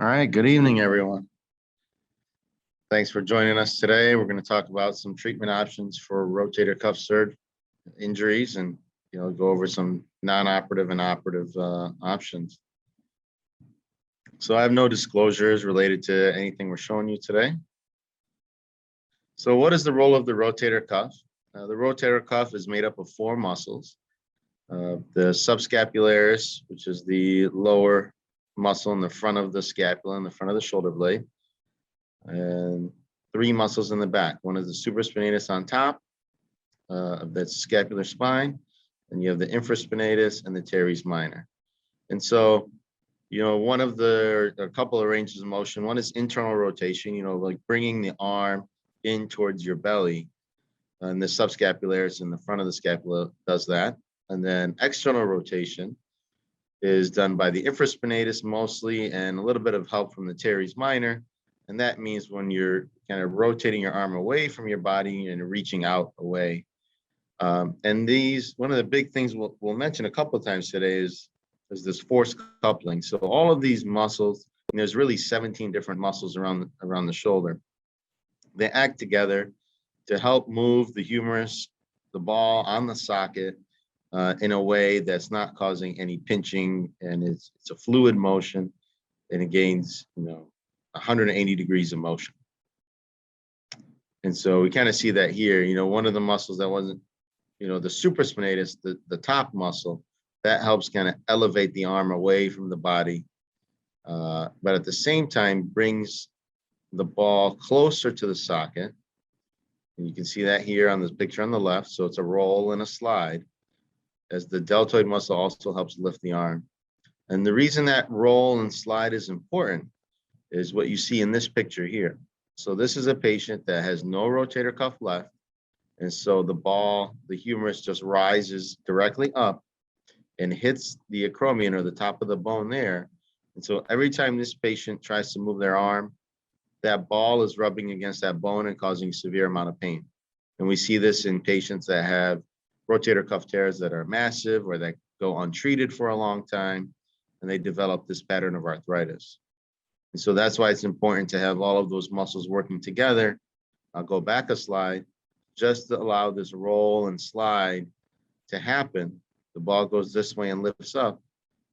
All right, good evening, everyone. Thanks for joining us today. We're going to talk about some treatment options for rotator cuff surgery injuries and go over some non-operative and operative options. So I have no disclosures related to anything we're showing you today. So what is the role of the rotator cuff? The rotator cuff is made up of four muscles. The subscapularis, which is the lower muscle in the front of the scapula, in the front of the shoulder blade, and three muscles in the back. One is the supraspinatus on top of that scapular spine, and you have the infraspinatus and the teres minor. And so, a couple of ranges of motion. One is internal rotation, like bringing the arm in towards your belly, and the subscapularis in the front of the scapula does that. And then external rotation is done by the infraspinatus mostly, and a little bit of help from the teres minor. And that means when you're kind of rotating your arm away from your body and reaching out away. And one of the big things we'll mention a couple of times today is this force coupling. So all of these muscles, and there's really 17 different muscles around the shoulder. They act together to help move the humerus, the ball on the socket, in a way that's not causing any pinching, and it's a fluid motion, and it gains 180 degrees of motion. And so we kind of see that here. One of the muscles that wasn't, the supraspinatus, the top muscle, that helps kind of elevate the arm away from the body, but at the same time brings the ball closer to the socket. And you can see that here on this picture on the left. So it's a roll and a slide, as the deltoid muscle also helps lift the arm. And the reason that roll and slide is important is what you see in this picture here. So this is a patient that has no rotator cuff left. And so the humerus just rises directly up and hits the acromion, or the top of the bone there. And so every time this patient tries to move their arm, that ball is rubbing against that bone and causing a severe amount of pain. And we see this in patients that have rotator cuff tears that are massive or that go untreated for a long time, and they develop this pattern of arthritis. And so that's why it's important to have all of those muscles working together. I'll go back a slide just to allow this roll and slide to happen. The ball goes this way and lifts up,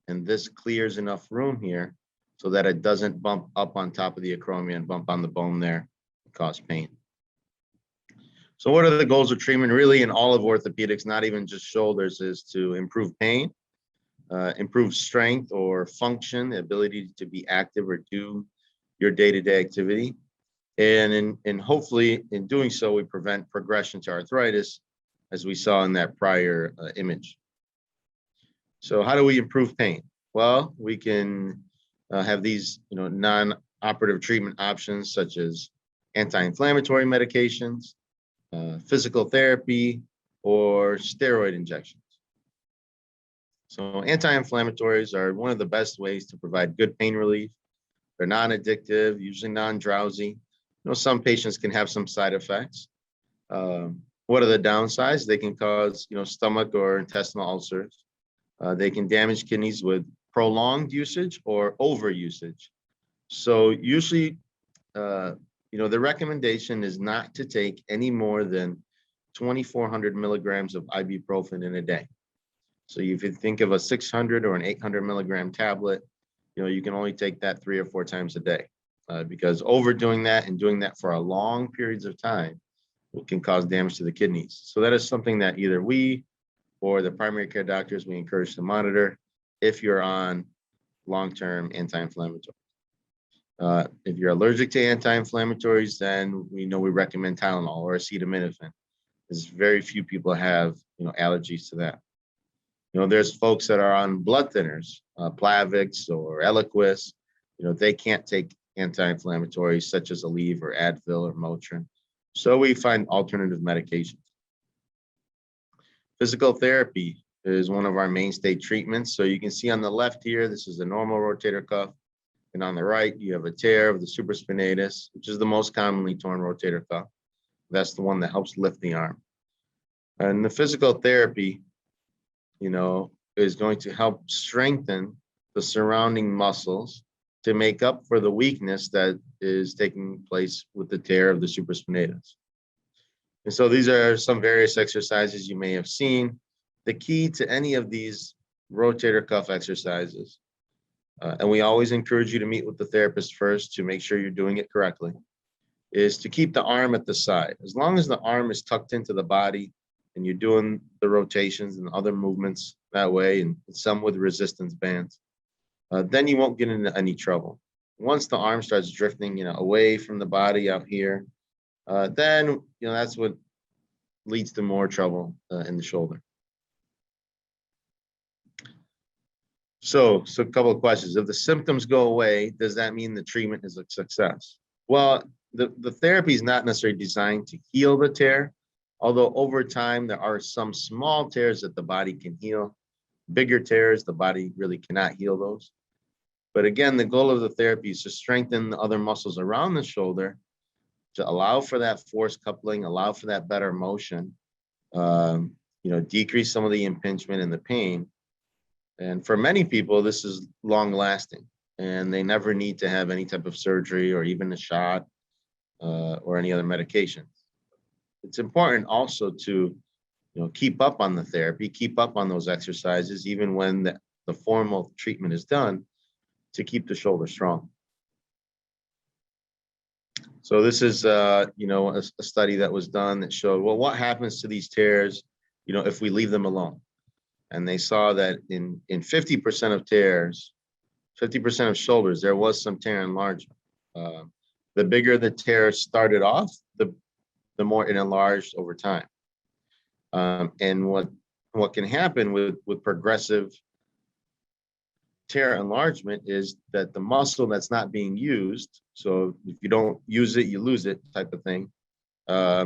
and this clears enough room here so that it doesn't bump up on top of the acromion, bump on the bone there, and cause pain. So what are the goals of treatment really in all of orthopedics, not even just shoulders, is to improve pain, improve strength or function, the ability to be active or do your day-to-day activity. And hopefully in doing so, we prevent progression to arthritis, as we saw in that prior image. So how do we improve pain? Well, we can have these non-operative treatment options such as anti-inflammatory medications, physical therapy, or steroid injections. So anti-inflammatories are one of the best ways to provide good pain relief. They're non-addictive, usually non-drowsy. Some patients can have some side effects. What are the downsides? They can cause stomach or intestinal ulcers. They can damage kidneys with prolonged usage or over usage. So usually, the recommendation is not to take any more than 2,400 milligrams of ibuprofen in a day. So if you think of a 600 or an 800 milligram tablet, you can only take that 3 or 4 times a day, because overdoing that and doing that for a long periods of time can cause damage to the kidneys. So that is something that either we or the primary care doctors, we encourage to monitor if you're on long-term anti-inflammatory. If you're allergic to anti-inflammatories, then we recommend Tylenol or acetaminophen. There's very few people have allergies to that. There's folks that are on blood thinners, Plavix or Eliquis. They can't take anti-inflammatories such as Aleve or Advil or Motrin. So we find alternative medications. Physical therapy is one of our mainstay treatments. So you can see on the left here, this is a normal rotator cuff. And on the right, you have a tear of the supraspinatus, which is the most commonly torn rotator cuff. That's the one that helps lift the arm. And the physical therapy, is going to help strengthen the surrounding muscles to make up for the weakness that is taking place with the tear of the supraspinatus. And so these are some various exercises you may have seen. The key to any of these rotator cuff exercises, and we always encourage you to meet with the therapist first to make sure you're doing it correctly, is to keep the arm at the side. As long as the arm is tucked into the body and you're doing the rotations and other movements that way, and some with resistance bands, then you won't get into any trouble. Once the arm starts drifting, away from the body out here, then, that's what leads to more trouble in the shoulder. So a couple of questions. If the symptoms go away, does that mean the treatment is a success? Well, the therapy is not necessarily designed to heal the tear, although over time there are some small tears that the body can heal. Bigger tears, the body really cannot heal those. But again, the goal of the therapy is to strengthen the other muscles around the shoulder to allow for that force coupling, allow for that better motion, decrease some of the impingement and the pain. And for many people, this is long lasting and they never need to have any type of surgery or even a shot or any other medication. It's important also to, keep up on the therapy, keep up on those exercises, even when the formal treatment is done, to keep the shoulder strong. So this is, a study that was done that showed, well, what happens to these tears, if we leave them alone? And they saw that in 50% of tears, 50% of shoulders, there was some tear enlargement. The bigger the tear started off, the more it enlarged over time. And what can happen with progressive tear enlargement is that the muscle that's not being used, so if you don't use it, you lose it type of thing,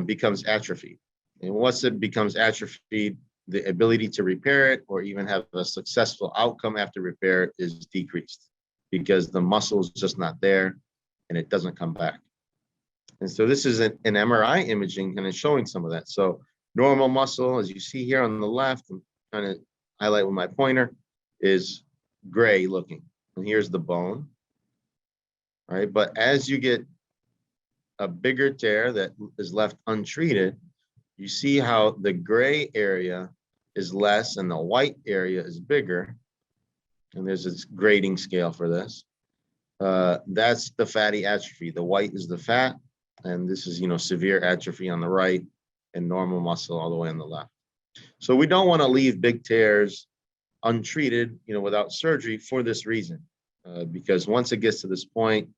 becomes atrophied. And once it becomes atrophied, the ability to repair it or even have a successful outcome after repair is decreased because the muscle is just not there and it doesn't come back. And so this is an MRI imaging and it's showing some of that. So normal muscle, as you see here on the left, I'm trying to highlight with my pointer, is gray looking. And here's the bone. All right, but as you get a bigger tear that is left untreated, you see how the gray area is less and the white area is bigger. And there's this grading scale for this. That's the fatty atrophy. The white is the fat, and this is, severe atrophy on the right and normal muscle all the way on the left. So we don't want to leave big tears untreated, without surgery for this reason, because once it gets to this point,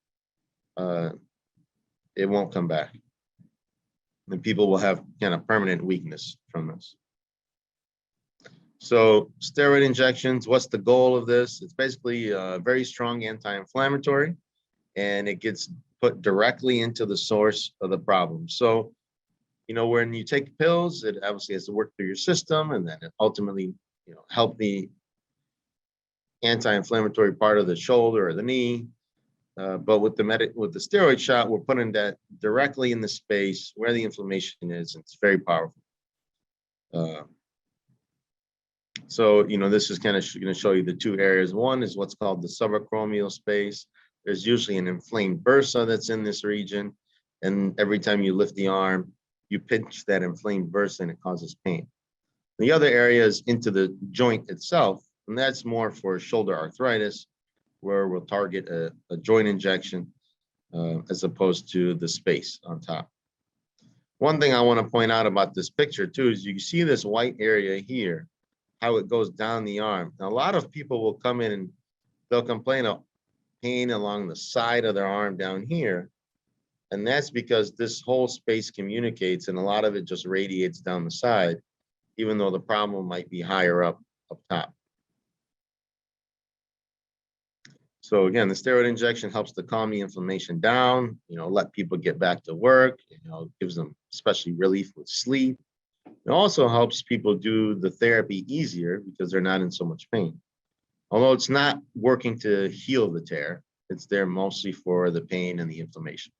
it won't come back. And people will have kind of permanent weakness from this. So steroid injections, what's the goal of this? It's basically a very strong anti-inflammatory, and it gets put directly into the source of the problem. So, when you take pills, it obviously has to work through your system, and then it ultimately, help the anti-inflammatory part of the shoulder or the knee. But with the steroid shot, we're putting that directly in the space where the inflammation is. And it's very powerful. So, this is kind of going to show you the two areas. One is what's called the subacromial space. There's usually an inflamed bursa that's in this region. And every time you lift the arm, you pinch that inflamed bursa and it causes pain. The other area is into the joint itself. And that's more for shoulder arthritis, where we'll target a joint injection as opposed to the space on top. One thing I want to point out about this picture too is you see this white area here, how it goes down the arm. Now, a lot of people will come in and they'll complain of pain along the side of their arm down here. And that's because this whole space communicates and a lot of it just radiates down the side, even though the problem might be higher up top. So again, the steroid injection helps to calm the inflammation down, let people get back to work, gives them especially relief with sleep. It also helps people do the therapy easier because they're not in so much pain. Although it's not working to heal the tear, it's there mostly for the pain and the inflammation.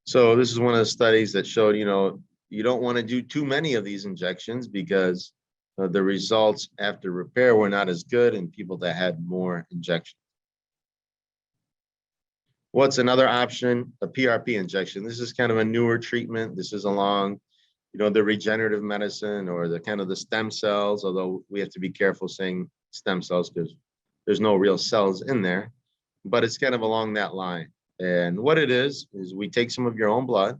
So this is one of the studies that showed, you don't want to do too many of these injections because the results after repair were not as good in people that had more injections. What's another option? A PRP injection. This is kind of a newer treatment. This is along, the regenerative medicine or the kind of the stem cells, although we have to be careful saying stem cells because there's no real cells in there, but it's kind of along that line. And what it is we take some of your own blood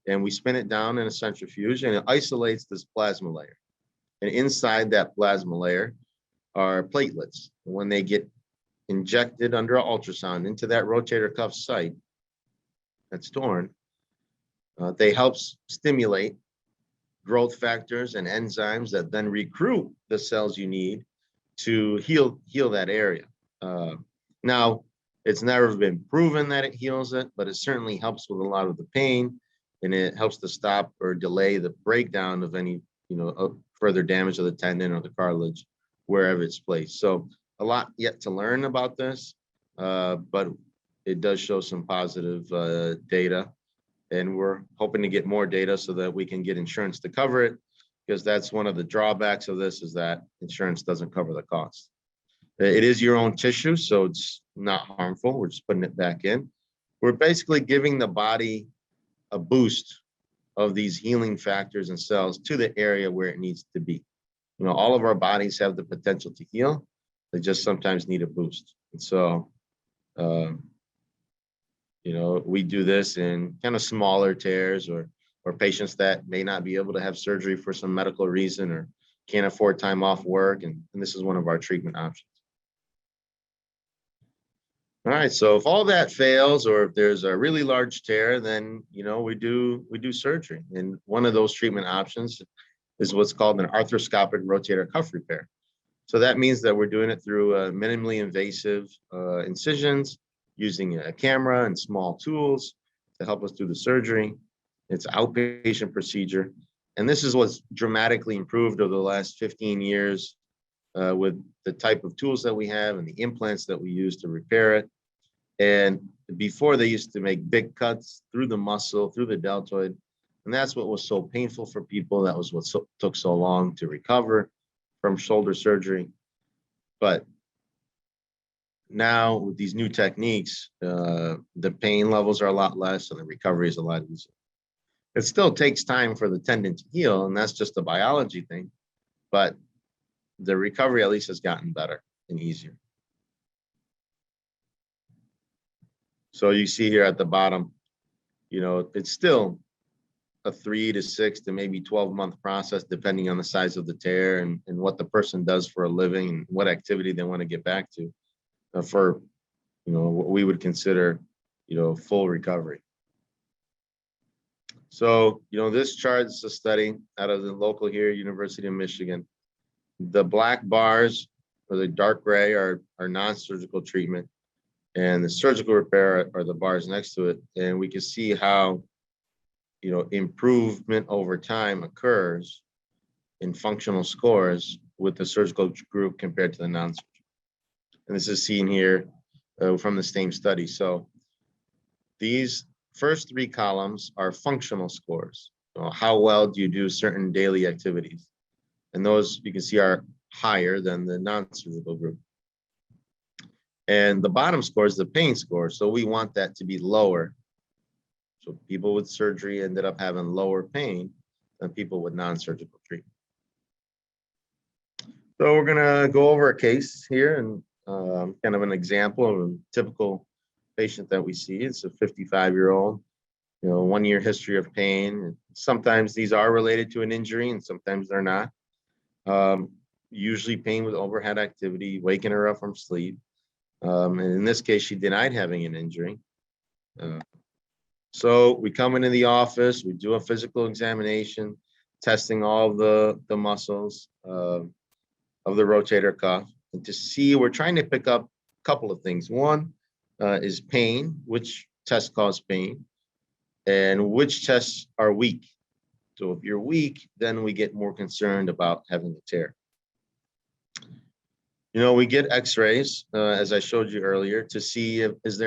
and we spin it down in a centrifuge and it isolates this plasma layer. And inside that plasma layer are platelets. When they get injected under an ultrasound into that rotator cuff site that's torn, they help stimulate growth factors and enzymes that then recruit the cells you need to heal that area. Now, it's never been proven that it heals it, but it certainly helps with a lot of the pain, and it helps to stop or delay the breakdown of any, further damage of the tendon or the cartilage wherever it's placed. So a lot yet to learn about this, but it does show some positive data, and we're hoping to get more data so that we can get insurance to cover it, because that's one of the drawbacks of this is that insurance doesn't cover the cost. It is your own tissue, so it's not harmful. We're just putting it back in. We're basically giving the body a boost of these healing factors and cells to the area where it needs to be. All of our bodies have the potential to heal. They just sometimes need a boost. And so, we do this in kind of smaller tears or patients that may not be able to have surgery for some medical reason or can't afford time off work. And this is one of our treatment options. All right, so if all that fails or if there's a really large tear, then, we do surgery. And one of those treatment options is what's called an arthroscopic rotator cuff repair. So that means that we're doing it through minimally invasive incisions using a camera and small tools to help us do the surgery. It's an outpatient procedure. And this is what's dramatically improved over the last 15 years with the type of tools that we have and the implants that we use to repair it. And before, they used to make big cuts through the muscle, through the deltoid. And that's what was so painful for people. That was what took so long to recover from shoulder surgery. But now with these new techniques, the pain levels are a lot less and the recovery is a lot easier. It still takes time for the tendon to heal, and that's just a biology thing. But the recovery at least has gotten better and easier. So you see here at the bottom, it's still a 3 to 6 to maybe 12-month process, depending on the size of the tear and what the person does for a living and what activity they want to get back to for, what we would consider, full recovery. So, this chart is a study out of the local here, University of Michigan. The black bars or the dark gray are non-surgical treatment, and the surgical repair are the bars next to it. And we can see how, improvement over time occurs in functional scores with the surgical group compared to the non-surgical. And this is seen here from the same study. So these first 3 columns are functional scores. How well do you do certain daily activities? And those you can see are higher than the non-surgical group. And the bottom score is the pain score. So we want that to be lower. So people with surgery ended up having lower pain than people with non-surgical treatment. So we're gonna go over a case here and kind of an example of a typical patient that we see. It's a 55-year-old, 1-year history of pain. Sometimes these are related to an injury and sometimes they're not. Usually pain with overhead activity, waking her up from sleep. And in this case, she denied having an injury. So we come into the office, we do a physical examination, testing all the muscles of the rotator cuff. And to see, we're trying to pick up a couple of things. One is pain, which tests cause pain, and which tests are weak. So if you're weak, then we get more concerned about having a tear. We get x-rays, as I showed you earlier, to see if is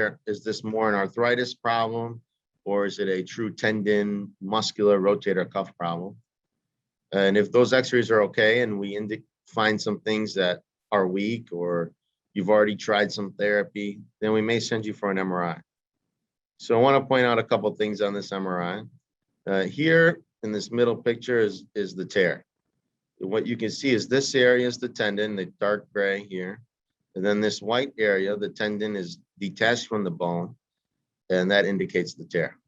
this more an arthritis problem or is it a true tendon muscular rotator cuff problem? And if those x-rays are okay and we find some things that are weak or you've already tried some therapy, then we may send you for an MRI. So I want to point out a couple of things on this MRI. Here in this middle picture is the tear. What you can see is this area is the tendon, the dark gray here. And then this white area, the tendon is detached from the bone, and that indicates the tear.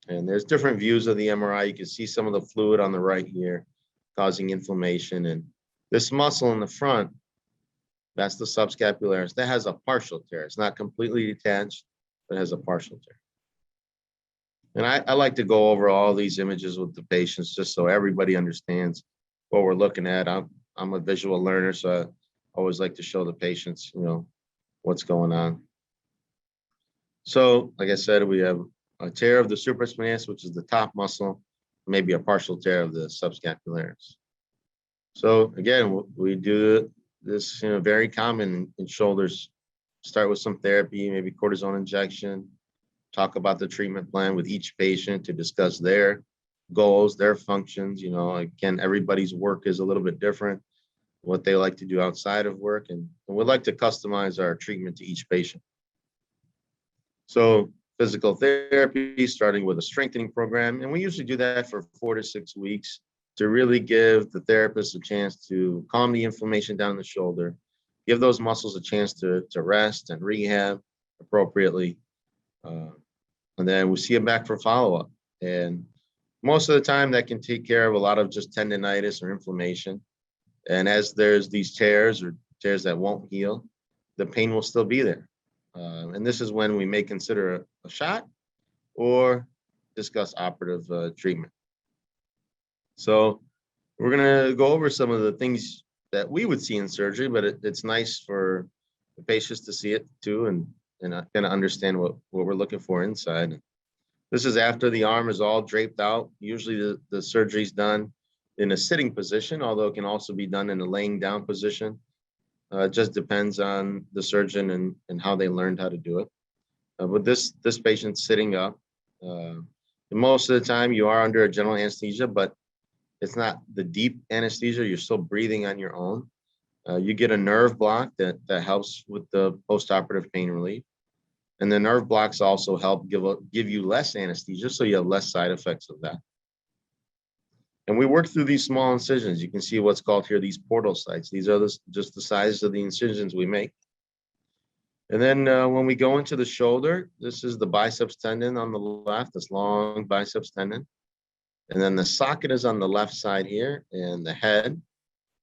And there's different views of the MRI. You can see some of the fluid on the right here causing inflammation. And this muscle in the front, that's the subscapularis, that has a partial tear. It's not completely detached, but has a partial tear. And I like to go over all these images with the patients just so everybody understands what we're looking at. I'm a visual learner, so I always like to show the patients, what's going on. So, like I said, we have a tear of the supraspinatus, which is the top muscle, maybe a partial tear of the subscapularis. So again, we do this, very common in shoulders. Start with some therapy, maybe cortisone injection, talk about the treatment plan with each patient to discuss their goals, their functions. Again, everybody's work is a little bit different, what they like to do outside of work, and we'd like to customize our treatment to each patient. So physical therapy, starting with a strengthening program, and we usually do that for 4 to 6 weeks to really give the therapist a chance to calm the inflammation down the shoulder, give those muscles a chance to rest and rehab appropriately. And then we see them back for follow-up. And most of the time that can take care of a lot of just tendonitis or inflammation. And as there's these tears or tears that won't heal, the pain will still be there. And this is when we may consider a shot or discuss operative treatment. So we're going to go over some of the things that we would see in surgery, but it's nice for the patients to see it too and kind of understand what we're looking for inside. This is after the arm is all draped out. Usually the surgery is done in a sitting position, although it can also be done in a laying down position. It just depends on the surgeon and how they learned how to do it. But this patient's sitting up. Most of the time you are under a general anesthesia, but it's not the deep anesthesia. You're still breathing on your own. You get a nerve block that helps with the postoperative pain relief. And the nerve blocks also help give you less anesthesia, so you have less side effects of that. And we work through these small incisions. You can see what's called here these portal sites. These are just the size of the incisions we make. And then when we go into the shoulder, this is the biceps tendon on the left, this long biceps tendon. And then the socket is on the left side here, and the head,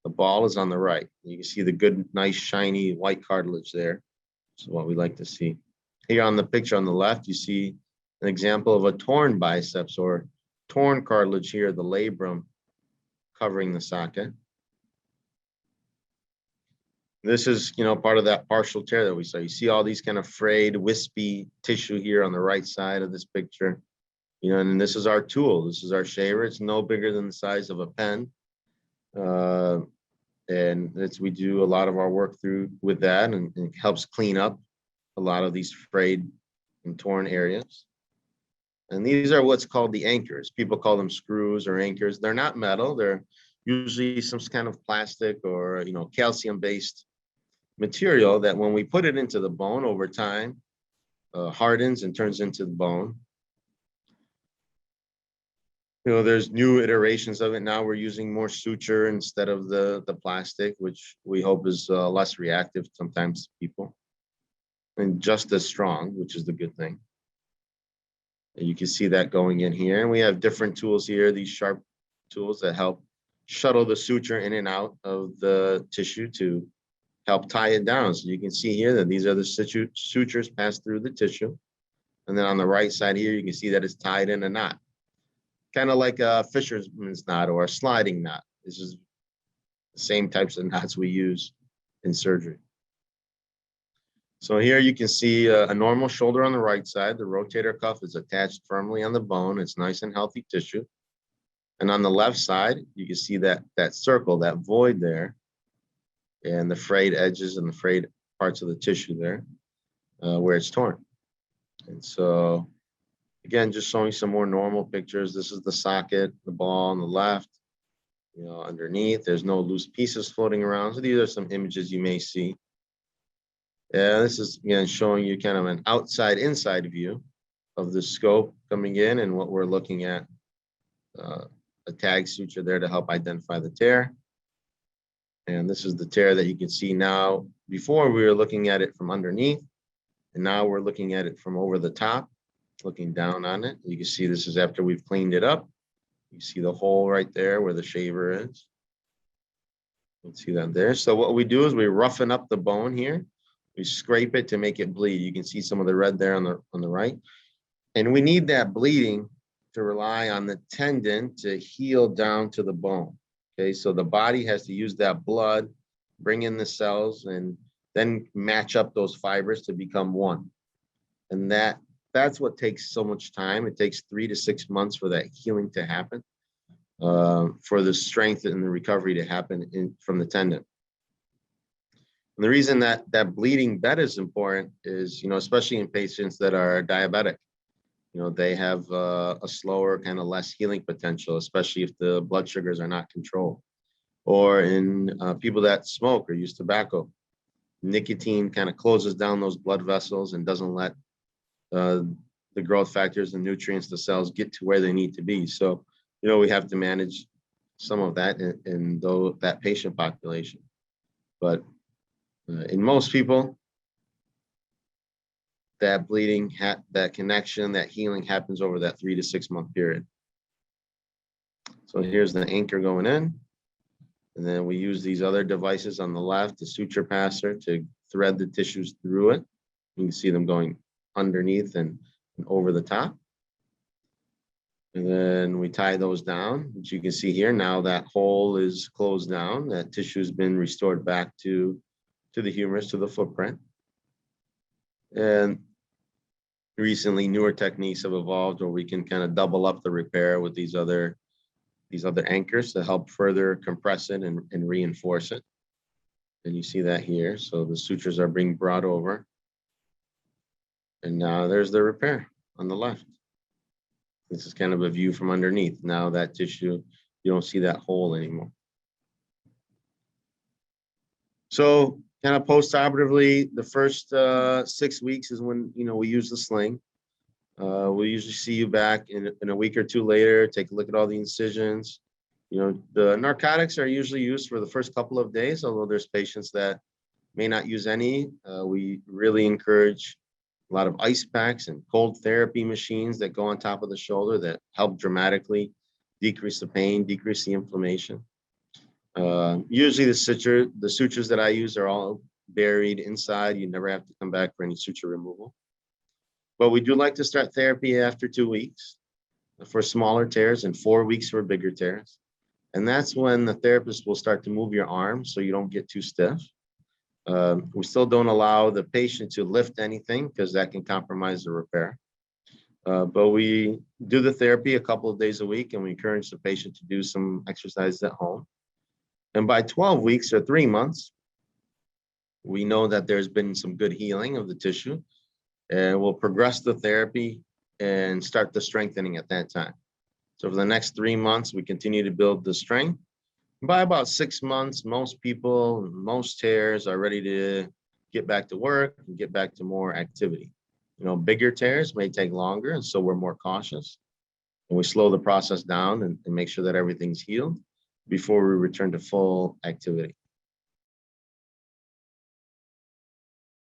the ball is on the right. You can see the good, nice, shiny white cartilage there. This is what we like to see. Here on the picture on the left, you see an example of a torn biceps or torn cartilage here, the labrum covering the socket. This is, part of that partial tear that we saw. You see all these kind of frayed, wispy tissue here on the right side of this picture. And this is our tool. This is our shaver. It's no bigger than the size of a pen. And we do a lot of our work with that, and it helps clean up a lot of these frayed and torn areas. And these are what's called the anchors. People call them screws or anchors. They're not metal. They're usually some kind of plastic or, calcium-based material that when we put it into the bone over time, hardens and turns into the bone. There's new iterations of it. Now we're using more suture instead of the plastic, which we hope is less reactive sometimes to people. And just as strong, which is the good thing. And you can see that going in here. And we have different tools here, these sharp tools that help shuttle the suture in and out of the tissue to help tie it down. So you can see here that these are the sutures passed through the tissue. And then on the right side here, you can see that it's tied in a knot. Kind of like a fisherman's knot or a sliding knot. This is the same types of knots we use in surgery. So here you can see a normal shoulder on the right side. The rotator cuff is attached firmly on the bone. It's nice and healthy tissue. And on the left side, you can see that circle, that void there, and the frayed edges and the frayed parts of the tissue there where it's torn. And so, again, just showing some more normal pictures. This is the socket, the ball on the left. Underneath, there's no loose pieces floating around. So these are some images you may see. Yeah, this is, again, showing you kind of an outside-inside view. of the scope coming in, and what we're looking at, a tag suture there to help identify the tear. And this is the tear that you can see now. Before we were looking at it from underneath, and now we're looking at it from over the top, looking down on it. You can see this is after we've cleaned it up. You see the hole right there where the shaver is. You can see that there. So what we do is we roughen up the bone here. We scrape it to make it bleed. You can see some of the red there on the right. And we need that bleeding to rely on the tendon to heal down to the bone. Okay, so the body has to use that blood, bring in the cells, and then match up those fibers to become one. And that's what takes so much time. It takes 3 to 6 months for that healing to happen, for the strength and the recovery to happen from the tendon. And the reason that bleeding bed is important is, especially in patients that are diabetic, they have a slower, kind of less healing potential, especially if the blood sugars are not controlled. Or in people that smoke or use tobacco, nicotine kind of closes down those blood vessels and doesn't let the growth factors and nutrients, the cells, get to where they need to be. So, we have to manage some of that in that patient population. But in most people, that bleeding, that connection, that healing happens over that 3 to 6 month period. So here's the anchor going in. And then we use these other devices on the left, the suture passer, to thread the tissues through it. You can see them going underneath and over the top. And then we tie those down, which you can see here. Now that hole is closed down. That tissue has been restored back to the humerus, to the footprint. And recently, newer techniques have evolved where we can kind of double up the repair with these other anchors to help further compress it and reinforce it. And you see that here. So the sutures are being brought over. And now there's the repair on the left. This is kind of a view from underneath. Now that tissue, you don't see that hole anymore. So kind of post-operatively, the first 6 weeks is when, we use the sling. We'll usually see you back in a week or two later, take a look at all the incisions. The narcotics are usually used for the first couple of days, although there's patients that may not use any. We really encourage a lot of ice packs and cold therapy machines that go on top of the shoulder that help dramatically decrease the pain, decrease the inflammation. Usually the sutures that I use are all buried inside. You never have to come back for any suture removal. But we do like to start therapy after 2 weeks for smaller tears and 4 weeks for bigger tears. And that's when the therapist will start to move your arm so you don't get too stiff. We still don't allow the patient to lift anything because that can compromise the repair. But we do the therapy a couple of days a week, and we encourage the patient to do some exercises at home. And by 12 weeks or 3 months, we know that there's been some good healing of the tissue, and we'll progress the therapy and start the strengthening at that time. So for the next 3 months, we continue to build the strength. By about 6 months, most people, most tears are ready to get back to work and get back to more activity. Bigger tears may take longer, and so we're more cautious. And we slow the process down and make sure that everything's healed before we return to full activity.